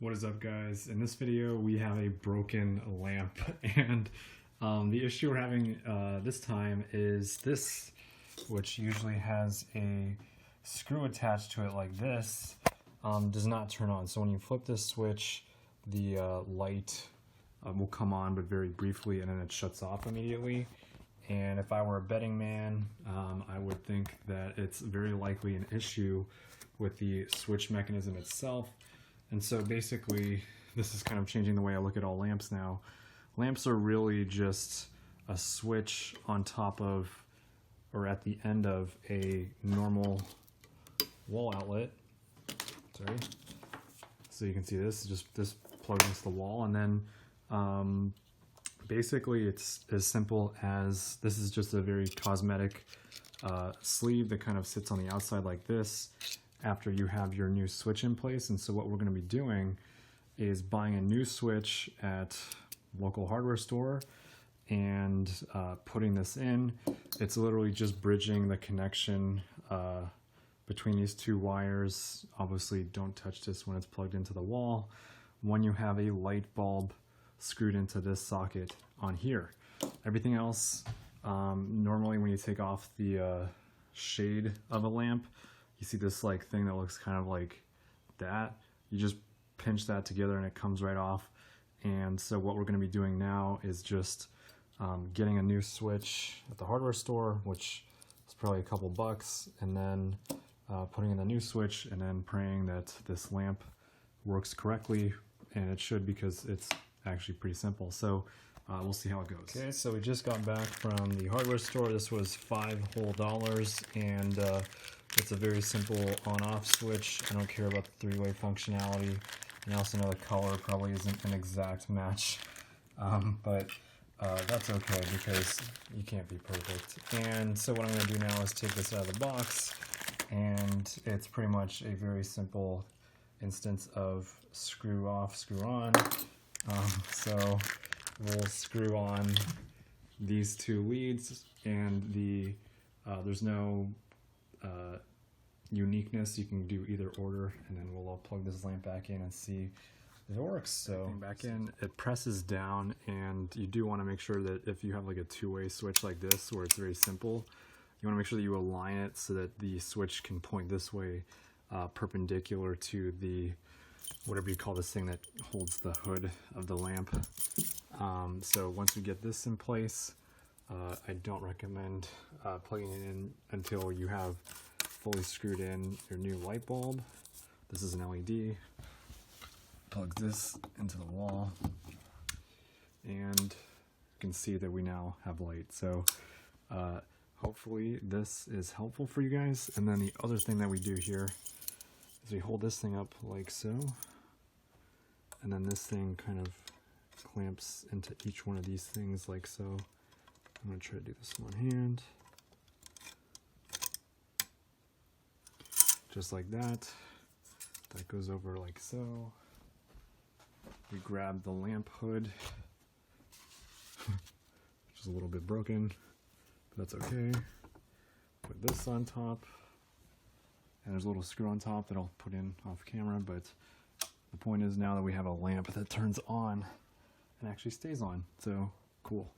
What is up, guys? In this video we have a broken lamp and the issue we're having this time is this, which usually has a screw attached to it like this, does not turn on. So when you flip this switch, the light will come on, but very briefly, and then it shuts off immediately. And if I were a betting man, I would think that it's very likely an issue with the switch mechanism itself. And so basically, this is kind of changing the way I look at all lamps now. Lamps are really just a switch on top of, or at the end of, a normal wall outlet. Sorry. So you can see this plugs into the wall, and then basically it's as simple as, this is just a very cosmetic sleeve that kind of sits on the outside like this after you have your new switch in place. And so what we're going to be doing is buying a new switch at local hardware store and putting this in. It's literally just bridging the connection between these two wires. Obviously don't touch this when it's plugged into the wall. When you have a light bulb screwed into this socket on here. Everything else, normally when you take off the shade of a lamp, you see this like thing that looks kind of like that. You just pinch that together and it comes right off. And so what we're going to be doing now is just getting a new switch at the hardware store, which is probably a couple bucks, and then putting in a new switch and then praying that this lamp works correctly, and it should, because it's actually pretty simple. So we'll see how it goes. Okay, so we just got back from the hardware store. This was $5 whole, and it's a very simple on-off switch. I don't care about the three-way functionality, and I also know the color probably isn't an exact match, but that's okay because you can't be perfect. And so what I'm going to do now is take this out of the box, and it's pretty much a very simple instance of screw off, screw on. So we'll screw on these two leads, and there's no uniqueness. You can do either order, and then we'll plug this lamp back in and see if it works. So back in, it presses down, and you do want to make sure that if you have like a two-way switch like this where it's very simple, you want to make sure that you align it so that the switch can point this way, perpendicular to the, whatever you call this thing that holds the hood of the lamp. So once we get this in place, I don't recommend plugging it in until you have fully screwed in your new light bulb. This is an LED. Plug this into the wall, and you can see that we now have light. So hopefully this is helpful for you guys. And then the other thing that we do here is we hold this thing up like so, and then this thing kind of clamps into each one of these things like so. I'm going to try to do this in one hand. Just like that. That goes over like so. We grab the lamp hood, which is a little bit broken, but that's okay. Put this on top, and there's a little screw on top that I'll put in off camera, but the point is now that we have a lamp that turns on and actually stays on. So cool.